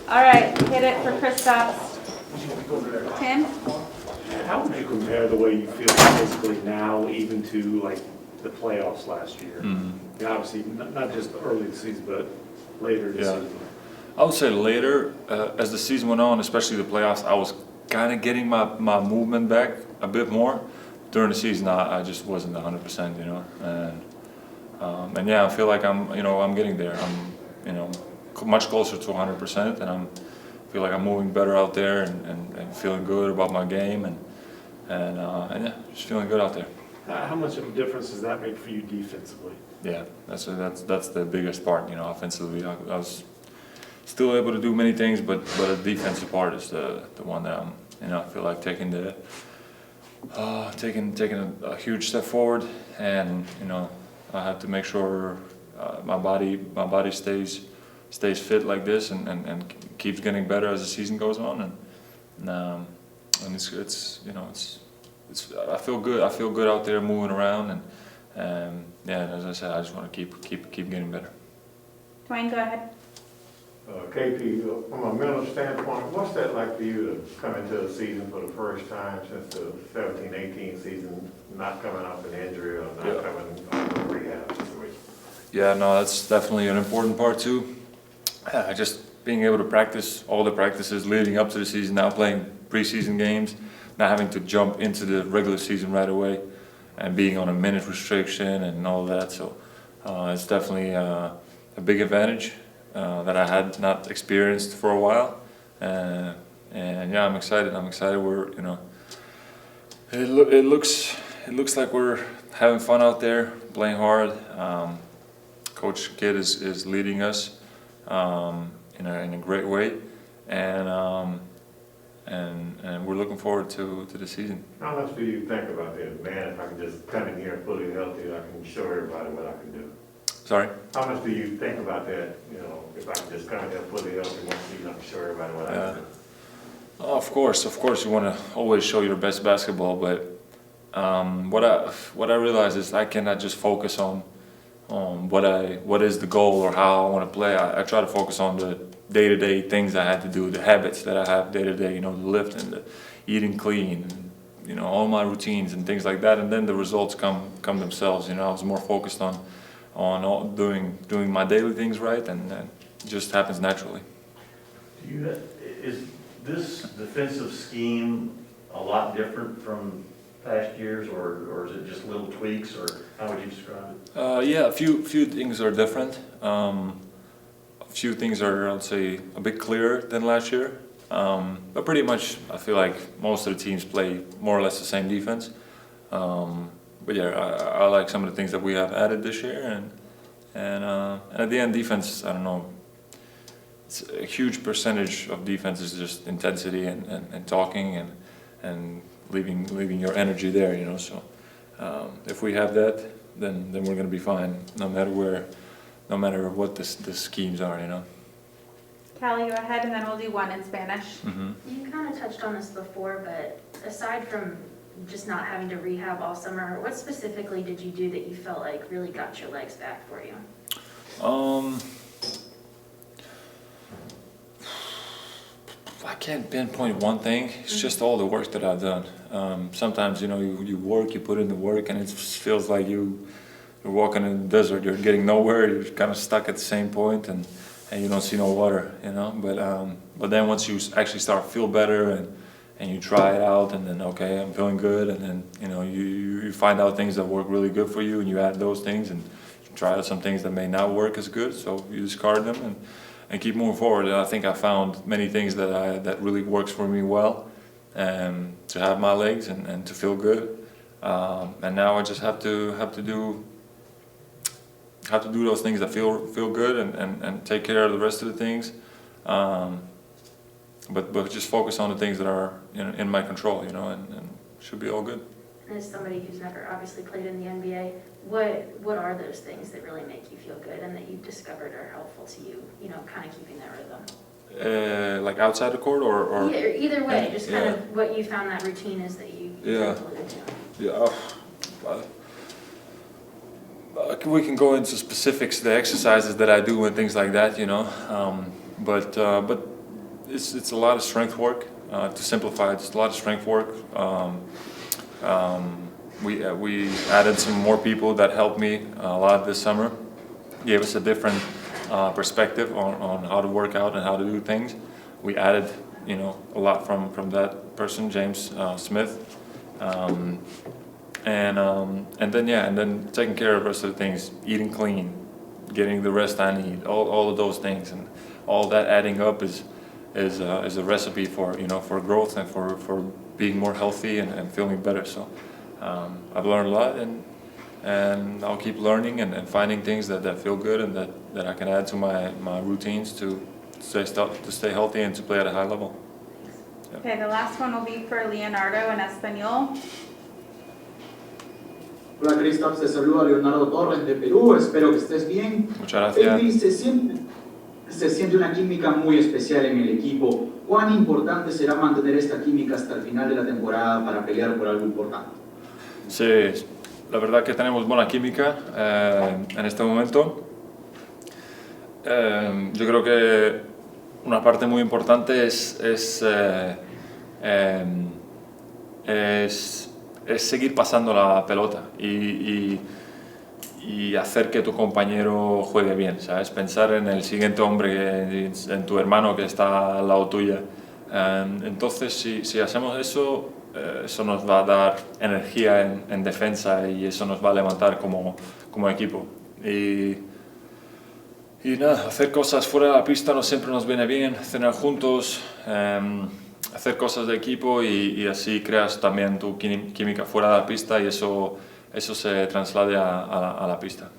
All right, hit it for Kristaps. Tim? How would you compare the way you feel physically now even to like the playoffs last year? Mm-hmm. Obviously, not just early in the season, but later in the season. I would say later, as the season went on, especially the playoffs, I was kind of getting my movement back a bit more. During the season, I just wasn't 100%, and yeah, I feel like I'm getting there. I'm, much closer to 100%, and I feel like I'm moving better out there and feeling good about my game, and yeah, just feeling good out there. How much of a difference does that make for you defensively? Yeah, that's the biggest part. Offensively, I was still able to do many things, but the defensive part is the one that I feel like taking a huge step forward, and I have to make sure my body stays fit like this and keeps getting better as the season goes on, and it's I feel good. I feel good out there moving around, and yeah, as I said, I just want to keep getting better. Dwayne, go ahead. KP, from a mental standpoint, what's that like for you to come into the season for the first time since the 17-18 season, not coming off an injury or not coming off a rehab situation? Yeah, no, that's definitely an important part too. Just being able to practice all the practices leading up to the season, now playing preseason games, not having to jump into the regular season right away, and being on a minute restriction and all that. So it's definitely a big advantage that I had not experienced for a while, and yeah, I'm excited. We're it looks like we're having fun out there, playing hard. Coach Kidd is leading us in a great way, and we're looking forward to the season. How much do you think about that? Man, if I can just come in here fully healthy, I can show everybody what I can do. Sorry? How much do you think about that? If I can just come in here fully healthy one season, I can show everybody what I can do. Of course, you want to always show your best basketball, but what I realize is I cannot just focus on what is the goal or how I want to play. I try to focus on the day-to-day things I had to do, the habits that I have day-to-day, the lifting, the eating clean, and, all my routines and things like that, and then the results come themselves. I was more focused on doing my daily things right, and it just happens naturally. Is this defensive scheme a lot different from past years, or is it just little tweaks, or how would you describe it? Yeah, a few things are different. A few things are, I'd say, a bit clearer than last year. But pretty much, I feel like most of the teams play more or less the same defense. But yeah, I like some of the things that we have added this year, and at the end, defense, I don't know. It's a huge percentage of defense is just intensity and talking and leaving your energy there, So if we have that, then we're going to be fine, no matter what the schemes are, Callie, go ahead, and then we'll do one in Spanish. Mm-hmm. You kind of touched on this before, but aside from just not having to rehab all summer, what specifically did you do that you felt like really got your legs back for you? I can't pinpoint one thing. It's just all the work that I've done. Sometimes, you work, you put in the work, and it feels like you're walking in the desert. You're getting nowhere. You're kind of stuck at the same point, and you don't see no water, But then once you actually start to feel better and you try it out, and then, okay, I'm feeling good, and then, you find out things that work really good for you, and you add those things, and you try out some things that may not work as good, so you discard them and keep moving forward. And I think I found many things that really works for me well, to have my legs and to feel good. And now I just have to do those things that feel good and take care of the rest of the things. But just focus on the things that are in my control, and should be all good. As somebody who's never obviously played in the NBA, what are those things that really make you feel good and that you've discovered are helpful to you, kind of keeping that rhythm? Like outside the court or Either way, just kind of what you found that routine is that you alluded to. Yeah. We can go into specifics, the exercises that I do and things like that, But it's a lot of strength work. To simplify, it's a lot of strength work. We added some more people that helped me a lot this summer. Gave us a different perspective on how to work out and how to do things. We added, a lot from that person, James Smith, and then taking care of the rest of the things, eating clean, getting the rest I need, all of those things, and all that adding up is a recipe for for growth and for being more healthy and feeling better. So I've learned a lot, and I'll keep learning and finding things that feel good and that I can add to my routines to stay healthy and to play at a high level. Okay, the last one will be for Leonardo in Espanol. Hola Kristaps, te saluda Leonardo Torres de Perú, espero que estés bien. Muchas gracias. KP, se siente una química muy especial en el equipo. ¿Cuán importante será mantener esta química hasta el final de la temporada para pelear por algo importante? Sí, la verdad que tenemos buena química en este momento. Yo creo que una parte muy importante es seguir pasando la pelota y hacer que tu compañero juegue bien, ¿sabes? Pensar en el siguiente hombre, en tu hermano que está al lado tuya. Entonces, si hacemos eso, eso nos va a dar energía en defensa y eso nos va a levantar como equipo. Y nada, hacer cosas fuera de la pista no siempre nos viene bien, cenar juntos, hacer cosas de equipo y así creas también tu química fuera de la pista y eso se traslade a la pista.